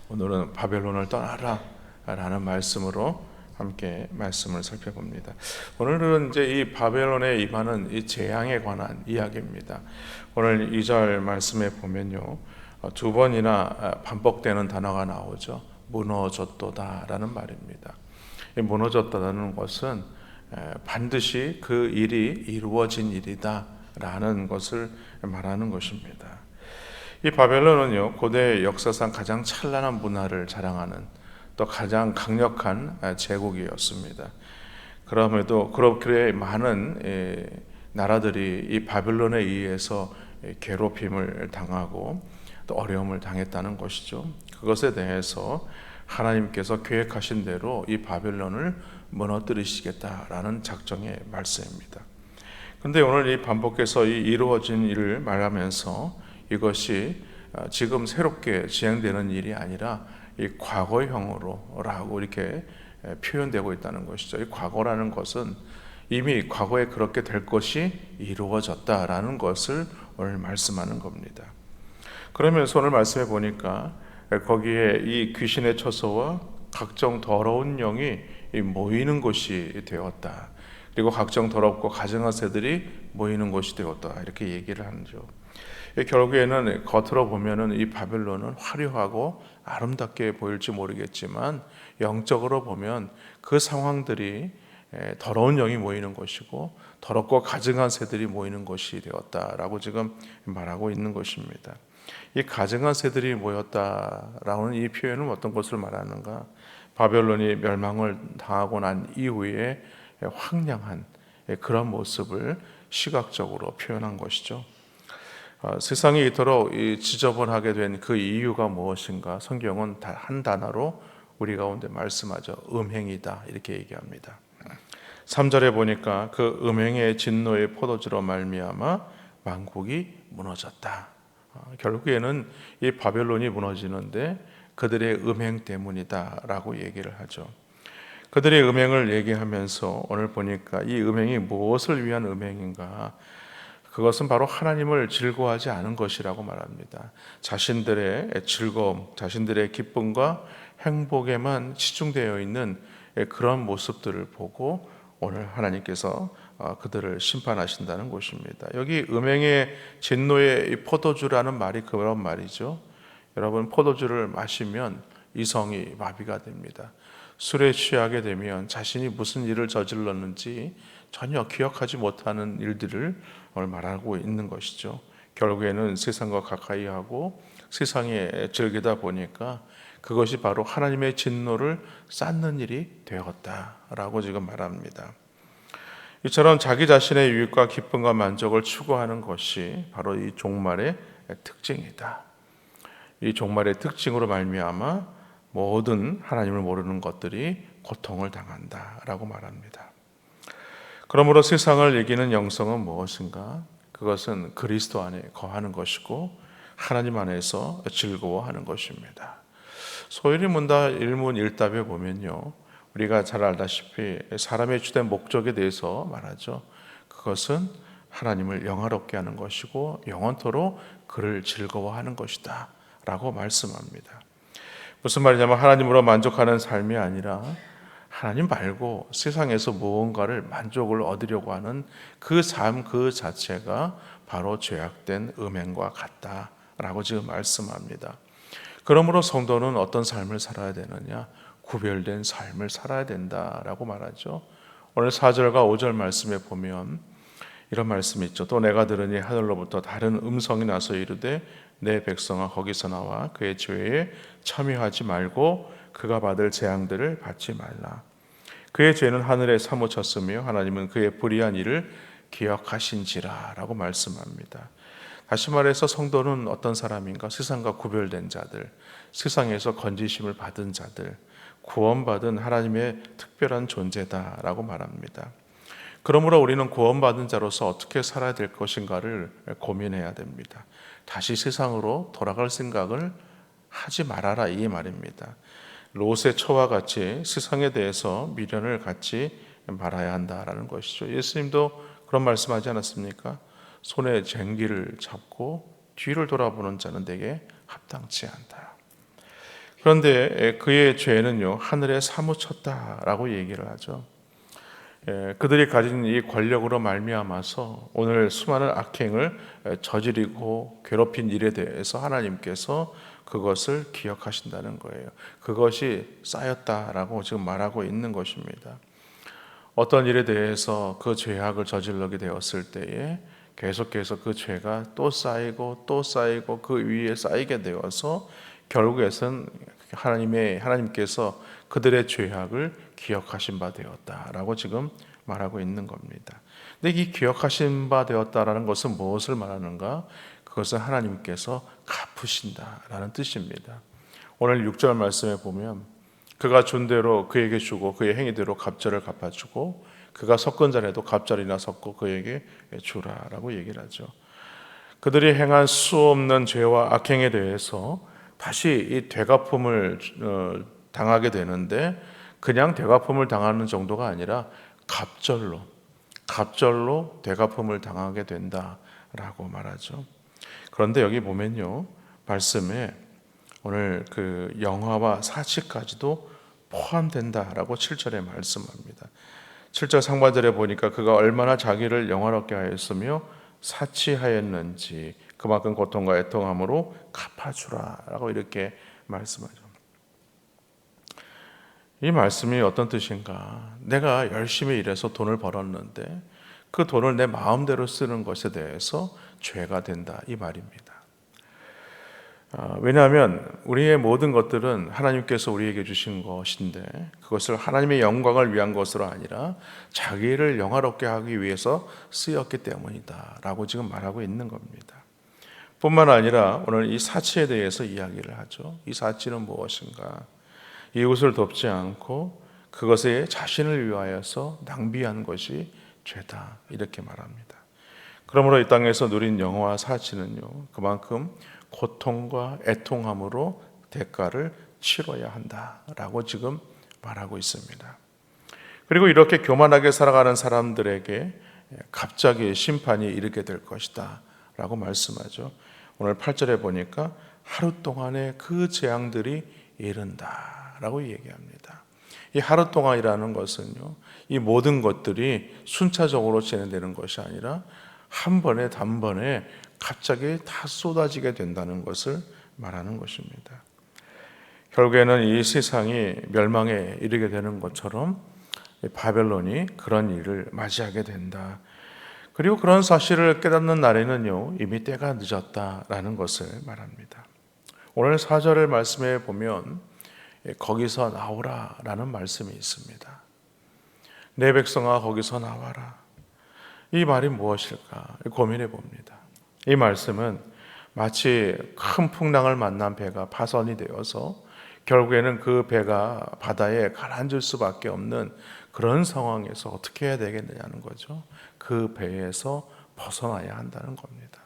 오늘은 바벨론을 떠나라 라는 말씀으로 함께 말씀을 살펴봅니다. 오늘은 이제 이 바벨론에 임하는 이 재앙에 관한 이야기입니다. 오늘 2절 말씀에 보면요, 두 번이나 반복되는 단어가 나오죠. 무너졌도다라는 말입니다. 이 무너졌다는 것은 반드시 그 일이 이루어진 일이다라는 것을 말하는 것입니다. 이 바벨론은요, 고대 역사상 가장 찬란한 문화를 자랑하는 또 가장 강력한 제국이었습니다. 그럼에도 그렇게 많은 나라들이 이 바벨론에 의해서 괴롭힘을 당하고 또 어려움을 당했다는 것이죠. 그것에 대해서 하나님께서 계획하신 대로 이 바벨론을 무너뜨리시겠다라는 작정의 말씀입니다. 그런데 오늘 이 반복해서 이 이루어진 일을 말하면서 이것이 지금 새롭게 진행되는 일이 아니라 이 과거형으로라고 이렇게 표현되고 있다는 것이죠. 이 과거라는 것은 이미 과거에 그렇게 될 것이 이루어졌다라는 것을 오늘 말씀하는 겁니다. 그러면서 오늘 말씀해 보니까 거기에 이 귀신의 처소와 각종 더러운 영이 모이는 곳이 되었다. 그리고 각종 더럽고 가증한 새들이 모이는 곳이 되었다. 이렇게 얘기를 하죠. 결국에는 겉으로 보면은 이 바벨론은 화려하고 아름답게 보일지 모르겠지만 영적으로 보면 그 상황들이 더러운 영이 모이는 것이고 더럽고 가증한 새들이 모이는 것이 되었다라고 지금 말하고 있는 것입니다. 이 가증한 새들이 모였다라는 이 표현은 어떤 것을 말하는가? 바벨론이 멸망을 당하고 난 이후에 황량한 그런 모습을 시각적으로 표현한 것이죠. 세상이 이토록 지저분하게 된 그 이유가 무엇인가? 성경은 한 단어로 우리 가운데 말씀하죠. 음행이다 이렇게 얘기합니다. 3절에 보니까 그 음행의 진노의 포도주로 말미암아 만국이 무너졌다. 결국에는 이 바벨론이 무너지는데 그들의 음행 때문이다라고 얘기를 하죠. 그들의 음행을 얘기하면서 오늘 보니까 이 음행이 무엇을 위한 음행인가? 그것은 바로 하나님을 즐거워하지 않은 것이라고 말합니다. 자신들의 즐거움, 자신들의 기쁨과 행복에만 치중되어 있는 그런 모습들을 보고 오늘 하나님께서 그들을 심판하신다는 것입니다. 여기 음행의 진노의 포도주라는 말이 그런 말이죠. 여러분, 포도주를 마시면 이성이 마비가 됩니다. 술에 취하게 되면 자신이 무슨 일을 저질렀는지 전혀 기억하지 못하는 일들을 오늘 말하고 있는 것이죠. 결국에는 세상과 가까이 하고 세상에 즐기다 보니까 그것이 바로 하나님의 진노를 쌓는 일이 되었다라고 지금 말합니다. 이처럼 자기 자신의 유익과 기쁨과 만족을 추구하는 것이 바로 이 종말의 특징이다. 이 종말의 특징으로 말미암아 모든 하나님을 모르는 것들이 고통을 당한다라고 말합니다. 그러므로 세상을 이기는 영성은 무엇인가? 그것은 그리스도 안에 거하는 것이고 하나님 안에서 즐거워하는 것입니다. 소위 문답 일문일답에 보면요, 우리가 잘 알다시피 사람의 주된 목적에 대해서 말하죠. 그것은 하나님을 영화롭게 하는 것이고 영원토록 그를 즐거워하는 것이다 라고 말씀합니다. 무슨 말이냐면 하나님으로 만족하는 삶이 아니라 하나님 말고 세상에서 무언가를 만족을 얻으려고 하는 그 삶 그 자체가 바로 죄악된 음행과 같다라고 지금 말씀합니다. 그러므로 성도는 어떤 삶을 살아야 되느냐? 구별된 삶을 살아야 된다라고 말하죠. 오늘 4절과 5절 말씀에 보면 이런 말씀이 있죠. 또 내가 들으니 하늘로부터 다른 음성이 나서 이르되 내 백성아 거기서 나와 그의 죄에 참여하지 말고 그가 받을 재앙들을 받지 말라. 그의 죄는 하늘에 사무쳤으며 하나님은 그의 불의한 일을 기억하신지라 라고 말씀합니다. 다시 말해서 성도는 어떤 사람인가? 세상과 구별된 자들, 세상에서 건지심을 받은 자들, 구원받은 하나님의 특별한 존재다라고 말합니다. 그러므로 우리는 구원받은 자로서 어떻게 살아야 될 것인가를 고민해야 됩니다. 다시 세상으로 돌아갈 생각을 하지 말아라 이 말입니다. 롯의 처와 같이 세상에 대해서 미련을 갖지 말아야 한다라는 것이죠. 예수님도 그런 말씀하지 않았습니까? 손에 쟁기를 잡고 뒤를 돌아보는 자는 내게 합당치 않다. 그런데 그의 죄는요 하늘에 사무쳤다라고 얘기를 하죠. 그들이 가진 이 권력으로 말미암아서 오늘 수많은 악행을 저지르고 괴롭힌 일에 대해서 하나님께서 그것을 기억하신다는 거예요. 그것이 쌓였다라고 지금 말하고 있는 것입니다. 어떤 일에 대해서 그 죄악을 저질러게 되었을 때에 계속해서 그 죄가 또 쌓이고 또 쌓이고 그 위에 쌓이게 되어서 결국에는 하나님께서 그들의 죄악을 기억하신 바 되었다라고 지금 말하고 있는 겁니다. 근데 이 기억하신 바 되었다라는 것은 무엇을 말하는가? 그것은 하나님께서 갚으신다라는 뜻입니다. 오늘 6절 말씀에 보면 그가 준 대로 그에게 주고 그의 행위대로 갑절을 갚아주고 그가 섞은 잔에도 갑절이나 섞고 그에게 주라라고 얘기를 하죠. 그들이 행한 수 없는 죄와 악행에 대해서 다시 이 되갚음을 당하게 되는데 그냥 되갚음을 당하는 정도가 아니라 갑절로 되갚음을 당하게 된다라고 말하죠. 그런데 여기 보면요 말씀에 오늘 그 영화와 사치까지도 포함된다라고 7절에 말씀합니다. 7절 상반절에 보니까 그가 얼마나 자기를 영화롭게 하였으며 사치하였는지 그만큼 고통과 애통함으로 갚아주라라고 이렇게 말씀하죠. 이 말씀이 어떤 뜻인가? 내가 열심히 일해서 돈을 벌었는데 그 돈을 내 마음대로 쓰는 것에 대해서 죄가 된다 이 말입니다. 왜냐하면 우리의 모든 것들은 하나님께서 우리에게 주신 것인데 그것을 하나님의 영광을 위한 것으로 아니라 자기를 영화롭게 하기 위해서 쓰였기 때문이다 라고 지금 말하고 있는 겁니다. 뿐만 아니라 오늘 이 사치에 대해서 이야기를 하죠. 이 사치는 무엇인가? 이웃을 돕지 않고 그것에 자신을 위하여서 낭비한 것이 죄다 이렇게 말합니다. 그러므로 이 땅에서 누린 영화와 사치는요 그만큼 고통과 애통함으로 대가를 치러야 한다라고 지금 말하고 있습니다. 그리고 이렇게 교만하게 살아가는 사람들에게 갑자기 심판이 이르게 될 것이다 라고 말씀하죠. 오늘 8절에 보니까 하루 동안에 그 재앙들이 이른다라고 얘기합니다. 이 하루 동안이라는 것은요 이 모든 것들이 순차적으로 진행되는 것이 아니라 한 번에 단번에 갑자기 다 쏟아지게 된다는 것을 말하는 것입니다. 결국에는 이 세상이 멸망에 이르게 되는 것처럼 바벨론이 그런 일을 맞이하게 된다. 그리고 그런 사실을 깨닫는 날에는요 이미 때가 늦었다라는 것을 말합니다. 오늘 4절 말씀에 보면 거기서 나오라라는 말씀이 있습니다. 내 백성아 거기서 나와라. 이 말이 무엇일까 고민해 봅니다. 이 말씀은 마치 큰 풍랑을 만난 배가 파손이 되어서 결국에는 그 배가 바다에 가라앉을 수밖에 없는 그런 상황에서 어떻게 해야 되겠느냐는 거죠. 그 배에서 벗어나야 한다는 겁니다.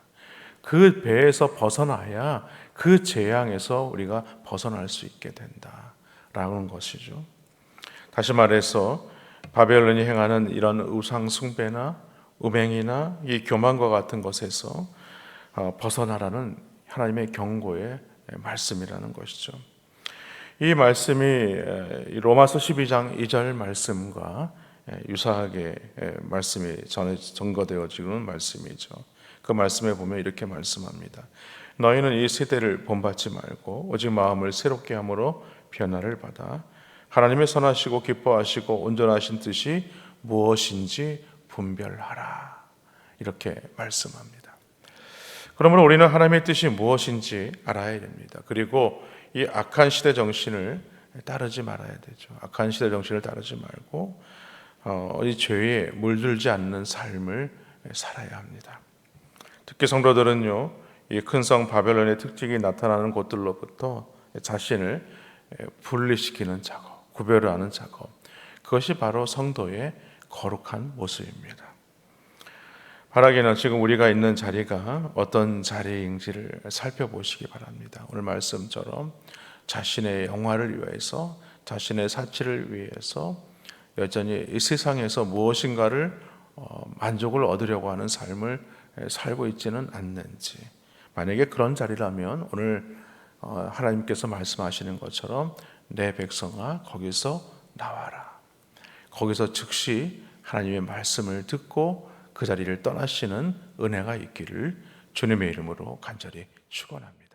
그 배에서 벗어나야 그 재앙에서 우리가 벗어날 수 있게 된다라는 것이죠. 다시 말해서 바벨론이 행하는 이런 우상 숭배나 음행이나 이 교만과 같은 것에서 벗어나라는 하나님의 경고의 말씀이라는 것이죠. 이 말씀이 로마서 12장 2절 말씀과 유사하게 말씀이 전거되어지는 말씀이죠. 그 말씀에 보면 이렇게 말씀합니다. 너희는 이 세대를 본받지 말고 오직 마음을 새롭게 함으로 변화를 받아 하나님의 선하시고 기뻐하시고 온전하신 뜻이 무엇인지 분별하라. 이렇게 말씀합니다. 그러므로 우리는 하나님의 뜻이 무엇인지 알아야 됩니다. 그리고 이 악한 시대 정신을 따르지 말아야 되죠. 악한 시대 정신을 따르지 말고 이 죄에 물들지 않는 삶을 살아야 합니다. 특히 성도들은요, 이 큰 성 바벨론의 특징이 나타나는 곳들로부터 자신을 분리시키는 작업, 구별을 하는 작업, 그것이 바로 성도의 거룩한 모습입니다. 바라기는 지금 우리가 있는 자리가 어떤 자리인지를 살펴보시기 바랍니다. 오늘 말씀처럼 자신의 영화를 위해서, 자신의 사치를 위해서 여전히 이 세상에서 무엇인가를 만족을 얻으려고 하는 삶을 살고 있지는 않는지, 만약에 그런 자리라면 오늘 하나님께서 말씀하시는 것처럼 내 백성아 거기서 나와라. 거기서 즉시 하나님의 말씀을 듣고 그 자리를 떠나시는 은혜가 있기를 주님의 이름으로 간절히 축원합니다.